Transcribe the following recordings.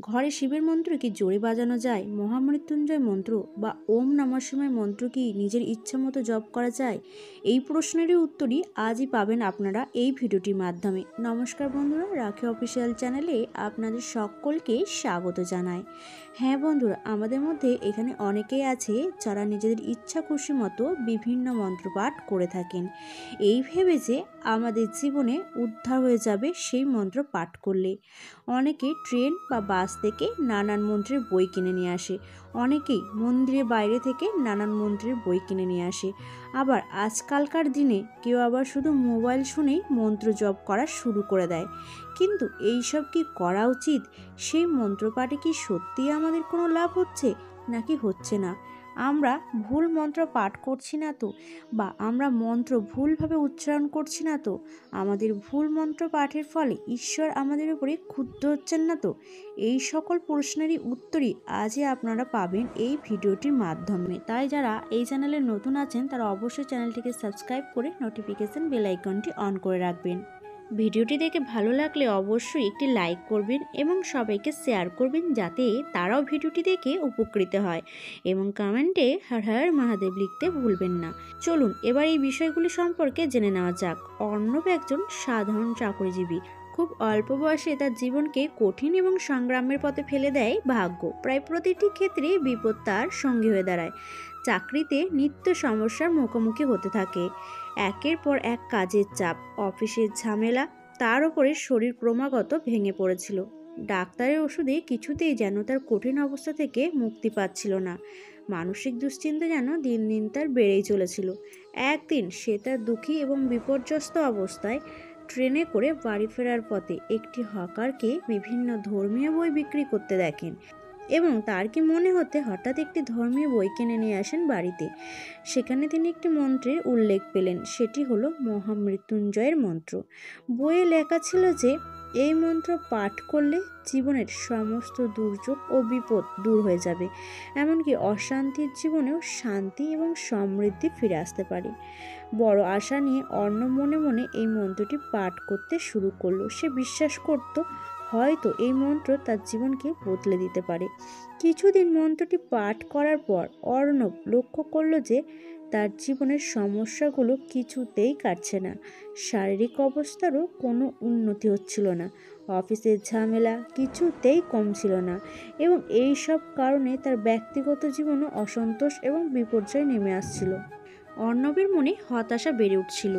ঘরে শিবের মন্ত্র কি জোরে বাজানো যায়? মহামৃত্যুঞ্জয় মন্ত্র বা ওম নমঃ শিবায় মন্ত্র কি নিজের ইচ্ছা মতো জপ করা যায়? এই প্রশ্নেরই উত্তরই আজই পাবেন আপনারা এই ভিডিওটির মাধ্যমে। নমস্কার বন্ধুরা, রাখি অফিসিয়াল চ্যানেলে আপনাদের সকলকে স্বাগত জানাই। হ্যাঁ বন্ধুরা, আমাদের মধ্যে এখানে অনেকেই আছে যারা নিজেদের ইচ্ছা খুশি মতো বিভিন্ন মন্ত্রপাঠ করে থাকেন, এই ভেবে যে আমাদের জীবনে উদ্ধার হয়ে যাবে সেই মন্ত্র পাঠ করলে। অনেকে ট্রেন বা বাস থেকে নানান মন্ত্রের বই কিনে নিয়ে আসে, অনেকেই মন্দিরের বাইরে থেকে নানান মন্ত্রের বই কিনে নিয়ে আসে। আবার আজকালকার দিনে কেউ আবার শুধু মোবাইল শুনেই মন্ত্র জপ করা শুরু করে দেয়। কিন্তু এইসব কি করা উচিত? সেই মন্ত্রপাঠে কি সত্যিই আমাদের কোনো লাভ হচ্ছে নাকি হচ্ছে না? আমরা ভুল মন্ত্র পাঠ করছি না তো? বা আমরা মন্ত্র ভুলভাবে উচ্চারণ করছি না তো? আমাদের ভুল মন্ত্র পাঠের ফলে ঈশ্বর আমাদের উপরে ক্ষুব্ধ হচ্ছেন না তো? এই সকল প্রশ্নেরই উত্তরই আজই আপনারা পাবেন এই ভিডিওটির মাধ্যমে। তাই যারা এই চ্যানেলে নতুন আছেন তারা অবশ্যই চ্যানেলটিকে সাবস্ক্রাইব করে নোটিফিকেশন বেল আইকনটি অন করে রাখবেন। ভিডিওটি দেখে ভালো লাগলে অবশ্যই একটি লাইক করবেন এবং সবাইকে শেয়ার করবেন যাতে তারাও ভিডিওটি দেখে উপকৃত হয়, এবং কমেন্টে হর হর মহাদেব লিখতে ভুলবেন না। চলুন এবার এই বিষয়গুলি সম্পর্কে জেনে নেওয়া যাক। অর্ণব একজন সাধারণ চাকরিজীবী। খুব অল্প বয়সে তার জীবনকে কঠিন এবং সংগ্রামের পথে ফেলে দেয় ভাগ্য। প্রায় প্রতিটি ক্ষেত্রে বিপদ তার সঙ্গী হয়ে দাঁড়ায়। চাকরিতে নিত্য সমস্যার মুখোমুখি হতে থাকে। একের পর এক কাজের চাপ, অফিসের ঝামেলা, তার উপরে শরীর ক্রমাগত ভেঙে পড়েছিল। ডাক্তারের ওষুধে কিছুতেই যেন তার কঠিন অবস্থা থেকে মুক্তি পাচ্ছিল না। মানসিক দুশ্চিন্তা যেন দিন দিন তার বেড়েই চলেছিল। একদিন সে তার দুঃখী এবং বিপর্যস্ত অবস্থায় ট্রেনে করে বাড়ি ফেরার পথে একটি হকারকে বিভিন্ন ধর্মীয় বই বিক্রি করতে দেখেন, এবং তার কি মনে হতে হঠাৎ একটি ধর্মীয় বই কিনে নিয়ে আসেন বাড়িতে। সেখানে তিনি একটি মন্ত্রের উল্লেখ পেলেন, সেটি হলো মহামৃত্যুঞ্জয়ের মন্ত্র। বইয়ে লেখা ছিল যে এই মন্ত্র পাঠ করলে জীবনের সমস্ত দুর্যোগ ও বিপদ দূর হয়ে যাবে, এমনকি অশান্তির জীবনেও শান্তি এবং সমৃদ্ধি ফিরে আসতে পারে। বড় আশা নিয়ে অর্ণব মনে মনে এই মন্ত্রটি পাঠ করতে শুরু করলো। সে বিশ্বাস করত হয়তো এই মন্ত্র তার জীবনকে বদলে দিতে পারে। কিছুদিন মন্ত্রটি পাঠ করার পর অর্ণব লক্ষ্য করল যে তার জীবনের সমস্যাগুলো কিছুতেই কাটছে না। শারীরিক অবস্থারও কোনো উন্নতি হচ্ছিল না, অফিসের ঝামেলা কিছুতেই কমছিল না, এবং এই সব কারণে তার ব্যক্তিগত জীবনও অসন্তোষ এবং বিপর্যয় নেমে আসছিল। অর্ণবের মনে হতাশা বেড়ে উঠছিল।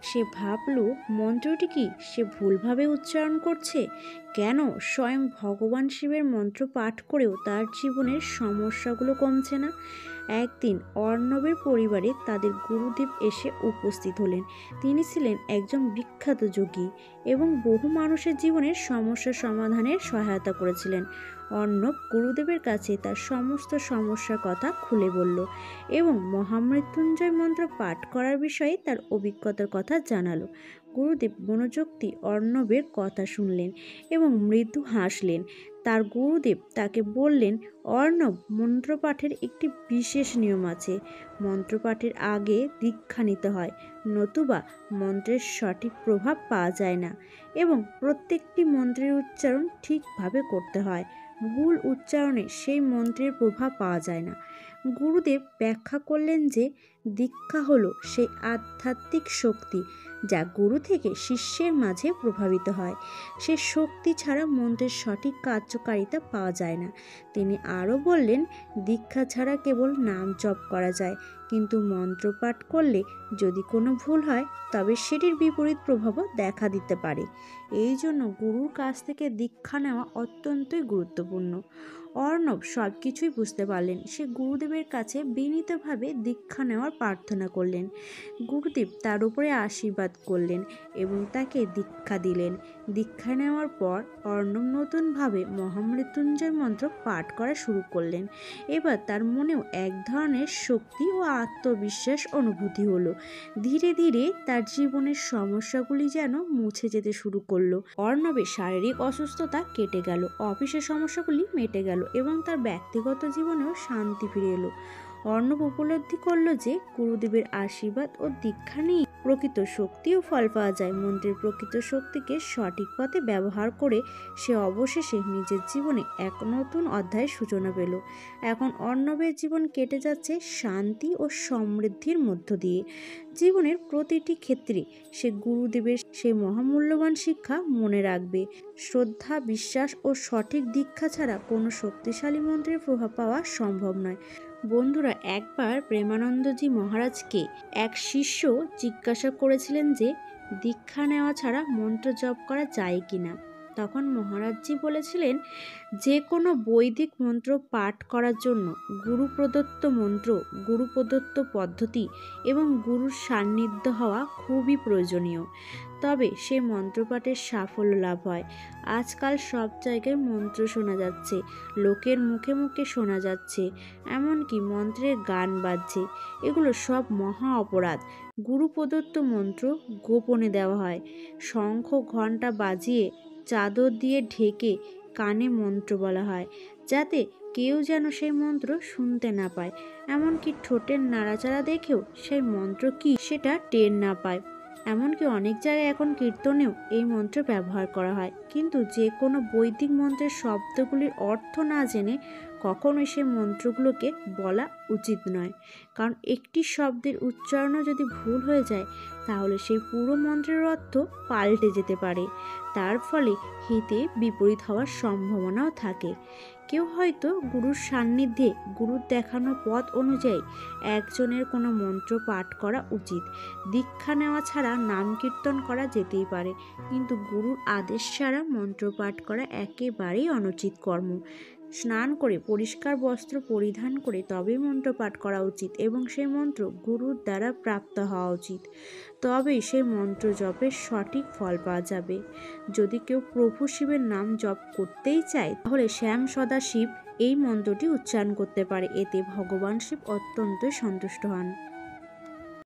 সে ভাবল, মন্ত্রটি কি সে ভুলভাবে উচ্চারণ করছে? কেন স্বয়ং ভগবান শিবের মন্ত্র পাঠ করেও তার জীবনের সমস্যাগুলো কমছে না? একদিন অর্ণবের পরিবারে তাদের গুরুদেব এসে উপস্থিত হলেন। তিনি ছিলেন একজন বিখ্যাত যোগী এবং বহু মানুষের জীবনের সমস্যা সমাধানের সহায়তা করেছিলেন। অর্ণব গুরুদেবের কাছে তার সমস্ত সমস্যার কথা খুলে বলল এবং মহামৃত্যুঞ্জয় মন্ত্র পাঠ করার বিষয়ে তার অভিজ্ঞতার কথা জানালো। গুরুদেব মনোযোগ দিয়ে অর্ণবের কথা শুনলেন এবং মৃদু হাসলেন। তার গুরুদেব তাকে বললেন, অর্ণব, মন্ত্রপাঠের একটি বিশেষ নিয়ম আছে। মন্ত্রপাঠের আগে দীক্ষা নিতে হয়, নতুবা মন্ত্রের সঠিক প্রভাব পাওয়া যায় না, এবং প্রত্যেকটি মন্ত্রের উচ্চারণ ঠিকভাবে করতে হয়। ভুল উচ্চারণে সেই মন্ত্রের প্রভাব পাওয়া যায় না। গুরুদেব ব্যাখ্যা করলেন যে দীক্ষা হলো সেই আধ্যাত্মিক শক্তি যা গুরু থেকে শিষ্যের মাঝে প্রভাবিত হয়। সে শক্তি ছাড়া মন্ত্রের সঠিক কার্যকারিতা পাওয়া যায় না। তিনি আরও বললেন, দীক্ষা ছাড়া কেবল নাম জপ করা যায়, কিন্তু মন্ত্র পাঠ করলে যদি কোনো ভুল হয় তবে সেটির বিপরীত প্রভাবও দেখা দিতে পারে। এই জন্য গুরুর কাছ থেকে দীক্ষা নেওয়া অত্যন্তই গুরুত্বপূর্ণ। অর্ণব সব কিছুই বুঝতে পারলেন। সে গুরুদেবের কাছে বিনীতভাবে দীক্ষা নেওয়ার প্রার্থনা করলেন। গুরুদেব তার উপরে আশীর্বাদ করলেন এবং তাকে দীক্ষা দিলেন। দীক্ষা নেওয়ার পর অর্ণব নতুনভাবে মহামৃত্যুঞ্জয় মন্ত্র পাঠ করা শুরু করলেন। এবার তার মনেও এক ধরনের শক্তি ও আত্মবিশ্বাস অনুভূতি হলো। ধীরে ধীরে তার জীবনের সমস্যাগুলি যেন মুছে যেতে শুরু করলো। অর্ণবের শারীরিক অসুস্থতা কেটে গেল, অফিসের সমস্যাগুলি মিটে গেল এবং তার ব্যক্তিগত জীবনেও শান্তি ফিরে এলো। অর্ণব উপলব্ধি করল যে গুরুদেবের আশীর্বাদ ও দীক্ষা নিয়ে প্রকৃত শক্তি ও ফল পাওয়া যায়। মন্ত্রের প্রকৃত শক্তিকে সঠিক পথে ব্যবহার করে সে অবশেষে নিজের জীবনে এক নতুন অধ্যায়ের সূচনা পেল। এখন অর্ণবের জীবন কেটে যাচ্ছে শান্তি ও সমৃদ্ধির মধ্য দিয়ে। জীবনের প্রতিটি ক্ষেত্রে সে গুরুদেবের সেই মহামূল্যবান শিক্ষা মনে রাখবে। শ্রদ্ধা, বিশ্বাস ও সঠিক দীক্ষা ছাড়া কোনো শক্তিশালী মন্ত্রের প্রভাব পাওয়া সম্ভব নয়। বন্ধুরা, একবার প্রেমানন্দজি মহারাজকে এক শিষ্য জিজ্ঞাসা করেছিলেন যে দীক্ষা নেওয়া ছাড়া মন্ত্র জপ করা যায় কিনা। তখন মহারাজজি বলেছিলেন, যে কোনো বৈদিক মন্ত্র পাঠ করার জন্য গুরু প্রদত্ত মন্ত্র, গুরু প্রদত্ত পদ্ধতি এবং গুরুর সান্নিধ্য হওয়া খুবই প্রয়োজনীয়। তবে সে মন্ত্রপাঠের সাফল্য লাভ হয়। আজকাল সব জায়গায় মন্ত্র শোনা যাচ্ছে, লোকের মুখে মুখে শোনা যাচ্ছে, এমনকি মন্ত্রের গান বাজছে। এগুলো সব মহা অপরাধ। গুরু প্রদত্ত মন্ত্র গোপনে দেওয়া হয়। শঙ্খ ঘণ্টা বাজিয়ে চাদর দিয়ে ঢেকে কানে মন্ত্র বলা হয়, যাতে কেউ যেন সেই মন্ত্র শুনতে না পায়। এমনকি ঠোঁটের নাড়াচাড়া দেখেও সেই মন্ত্র কি সেটা টের না পায়। এমনকি অনেক জায়গায় এখন কীর্তনেও এই মন্ত্র ব্যবহার করা হয়। কিন্তু যে কোনো বৈদিক মন্ত্রের শব্দগুলির অর্থ না জেনে কখনোই সেই মন্ত্রগুলোকে বলা উচিত নয়। কারণ একটি শব্দের উচ্চারণও যদি ভুল হয়ে যায়, তাহলে সেই পুরো মন্ত্রের অর্থ পাল্টে যেতে পারে। তার ফলে হিতে বিপরীত হওয়ার সম্ভাবনাও থাকে। কেউ হয়তো গুরুর সান্নিধ্যে গুরুর দেখানো পথ অনুযায়ী একজনের কোনো মন্ত্র পাঠ করা উচিত। দীক্ষা নেওয়া ছাড়া নাম কীর্তন করা যেতেই পারে, কিন্তু গুরুর আদেশ ছাড়া মন্ত্র পাঠ করা একেবারেই অনুচিত কর্ম। স্নান করে পরিষ্কার বস্ত্র পরিধান করে তবেই মন্ত্র পাঠ করা উচিত এবং সেই মন্ত্র গুরুর দ্বারা প্রাপ্ত হওয়া উচিত। তবেই সেই মন্ত্র জপের সঠিক ফল পাওয়া যাবে। যদি কেউ প্রভু শিবের নাম জপ করতেই চায়, তাহলে শ্যাম সদা শিব এই মন্ত্রটি উচ্চারণ করতে পারে। এতে ভগবান শিব অত্যন্ত সন্তুষ্ট হন।